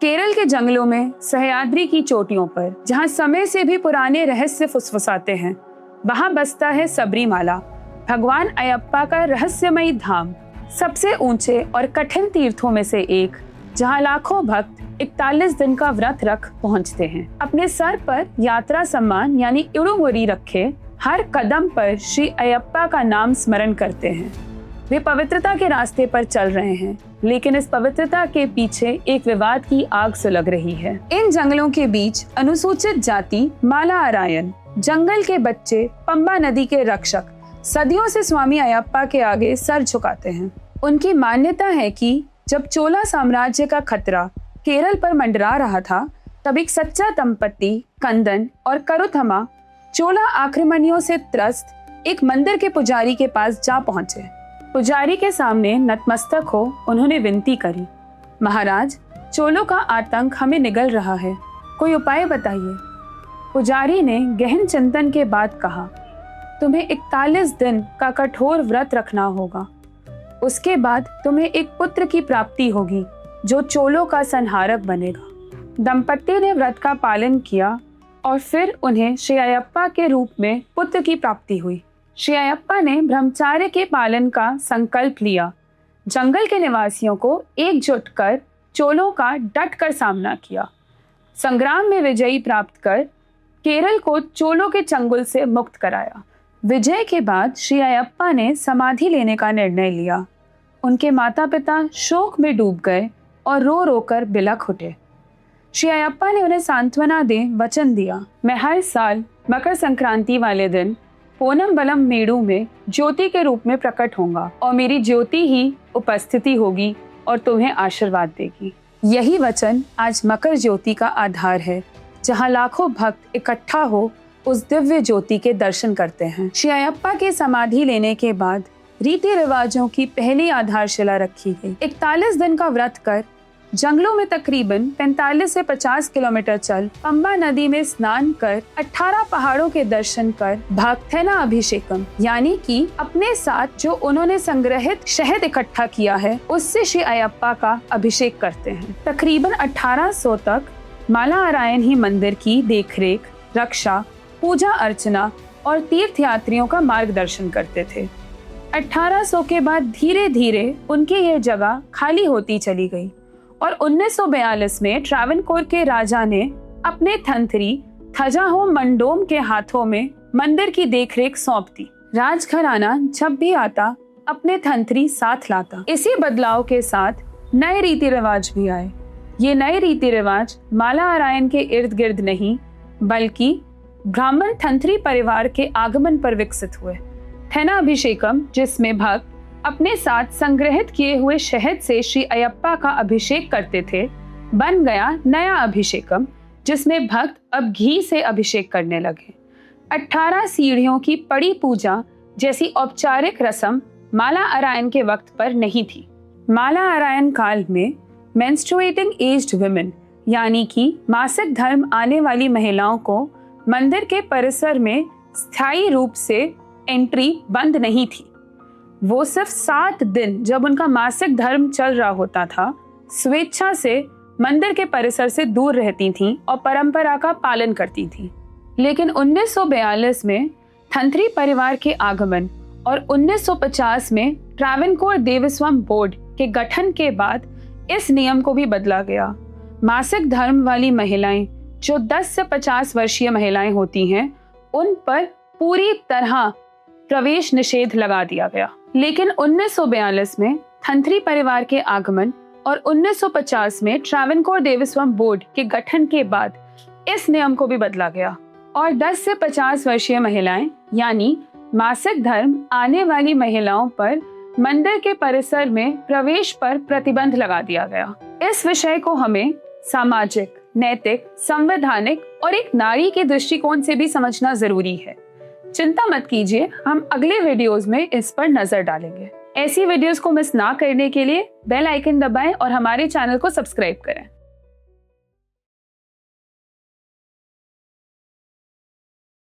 केरल के जंगलों में सह्याद्री की चोटियों पर, जहां समय से भी पुराने रहस्य फुसफुसाते हैं, वहां बसता है सबरीमाला, भगवान अयप्पा का रहस्यमयी धाम। सबसे ऊंचे और कठिन तीर्थों में से एक, जहां लाखों भक्त 41 दिन का व्रत रख पहुंचते हैं। अपने सर पर यात्रा सम्मान यानी इडुमुरी रखे हर कदम पर श्री अयप्पा का नाम स्मरण करते हैं। वे पवित्रता के रास्ते पर चल रहे हैं, लेकिन इस पवित्रता के पीछे एक विवाद की आग सुलग रही है। इन जंगलों के बीच अनुसूचित जाति माला अरायन, जंगल के बच्चे, पंबा नदी के रक्षक, सदियों से स्वामी अयप्पा के आगे सर झुकाते हैं। उनकी मान्यता है कि जब चोला साम्राज्य का खतरा केरल पर मंडरा रहा था, तब एक सच्चा दंपत्ति कंदन और करुथमा चोला आक्रमणियों से त्रस्त एक मंदिर के पुजारी के पास जा पहुंचे। पुजारी के सामने नतमस्तक हो उन्होंने विनती करी, महाराज, चोलों का आतंक हमें निगल रहा है, कोई उपाय बताइए। पुजारी ने गहन चिंतन के बाद कहा, तुम्हें 41 दिन का कठोर व्रत रखना होगा। उसके बाद तुम्हें एक पुत्र की प्राप्ति होगी जो चोलों का संहारक बनेगा। दंपत्ति ने व्रत का पालन किया और फिर उन्हें श्री अयप्पा के रूप में पुत्र की प्राप्ति हुई। श्री अयप्पा ने ब्रह्मचार्य के पालन का संकल्प लिया, जंगल के निवासियों को एकजुट कर चोलों का डट कर सामना किया, संग्राम में विजयी प्राप्त कर केरल को चोलों के चंगुल से मुक्त कराया। विजय के बाद श्री अयप्पा ने समाधि लेने का निर्णय लिया। उनके माता पिता शोक में डूब गए और रो रो कर बिलख उठे। श्री अयप्पा ने उन्हें सांत्वना दे वचन दिया, मैं हर साल मकर संक्रांति वाले दिन पोनम बलम मेड़ू में ज्योति के रूप में प्रकट होऊंगा और मेरी ज्योति ही उपस्थिति होगी और तुम्हें आशीर्वाद देगी। यही वचन आज मकर ज्योति का आधार है, जहां लाखों भक्त इकट्ठा हो उस दिव्य ज्योति के दर्शन करते हैं। श्री अयप्पा के समाधि लेने के बाद रीति रिवाजों की पहली आधारशिला रखी गई। 41 दिन का व्रत कर जंगलों में तकरीबन 45 से 50 किलोमीटर चल पंबा नदी में स्नान कर 18 पहाड़ों के दर्शन कर भक्त थेना अभिषेकम यानी कि अपने साथ जो उन्होंने संग्रहित शहद इकट्ठा किया है उससे श्री अयप्पा का अभिषेक करते हैं। तकरीबन 1800 तक माला अरायन ही मंदिर की देखरेख, रक्षा, पूजा अर्चना और तीर्थयात्रियों का मार्गदर्शन करते थे। 1800 के बाद धीरे धीरे उनकी यह जगह खाली होती चली गई और 1942 में ट्रावनकोर के राजा ने अपने थंथरी थजाहोम मंडोम के हाथों में मंदिर की देखरेख सौंप दी। राजघराना जब भी आता अपने थंथरी साथ लाता। इसी बदलाव के साथ नए रीति रिवाज भी आए। ये नए रीति रिवाज माला अरायन के इर्द गिर्द नहीं बल्कि ब्राह्मण थंथरी परिवार के आगमन पर विकसित हुए। थेना अभिषेकम, जिसमें भक्त अपने साथ संग्रहित किए हुए शहद से श्री अयप्पा का अभिषेक करते थे, बन गया नया अभिषेकम, जिसमें भक्त अब घी से अभिषेक करने लगे। 18 सीढ़ियों की पड़ी पूजा जैसी औपचारिक रस्म माला अरायन के वक्त पर नहीं थी। माला अरायन काल में मेंस्ट्रुएटिंग एज्ड वुमेन यानी कि मासिक धर्म आने वाली महिलाओं को मंदिर के परिसर में स्थायी रूप से एंट्री बंद नहीं थी। वो सिर्फ 7 दिन जब उनका मासिक धर्म चल रहा होता था, स्वेच्छा से मंदिर के परिसर से दूर रहती थीं और परंपरा का पालन करती थीं। लेकिन 1942 में थंथरी परिवार के आगमन और 1950 में ट्रावनकोर देवस्थान बोर्ड के गठन के बाद इस नियम को भी बदला गया। मासिक धर्म वाली महिलाएं, जो 10 से 50 वर्षीय महिलाएं होती हैं, उन पर पूरी तरह प्रवेश निषेध लगा दिया गया। लेकिन 1942 में थंथरी परिवार के आगमन और 1950 में ट्रावनकोर देवस्थान बोर्ड के गठन के बाद इस नियम को भी बदला गया और 10 से 50 वर्षीय महिलाएं यानी मासिक धर्म आने वाली महिलाओं पर मंदिर के परिसर में प्रवेश पर प्रतिबंध लगा दिया गया। इस विषय को हमें सामाजिक, नैतिक, संवैधानिक और एक नारी के दृष्टिकोण से भी समझना जरूरी है। चिंता मत कीजिए, हम अगले वीडियोस में इस पर नजर डालेंगे। ऐसी वीडियोस को मिस ना करने के लिए बेल आइकन दबाएं और हमारे चैनल को सब्सक्राइब करें।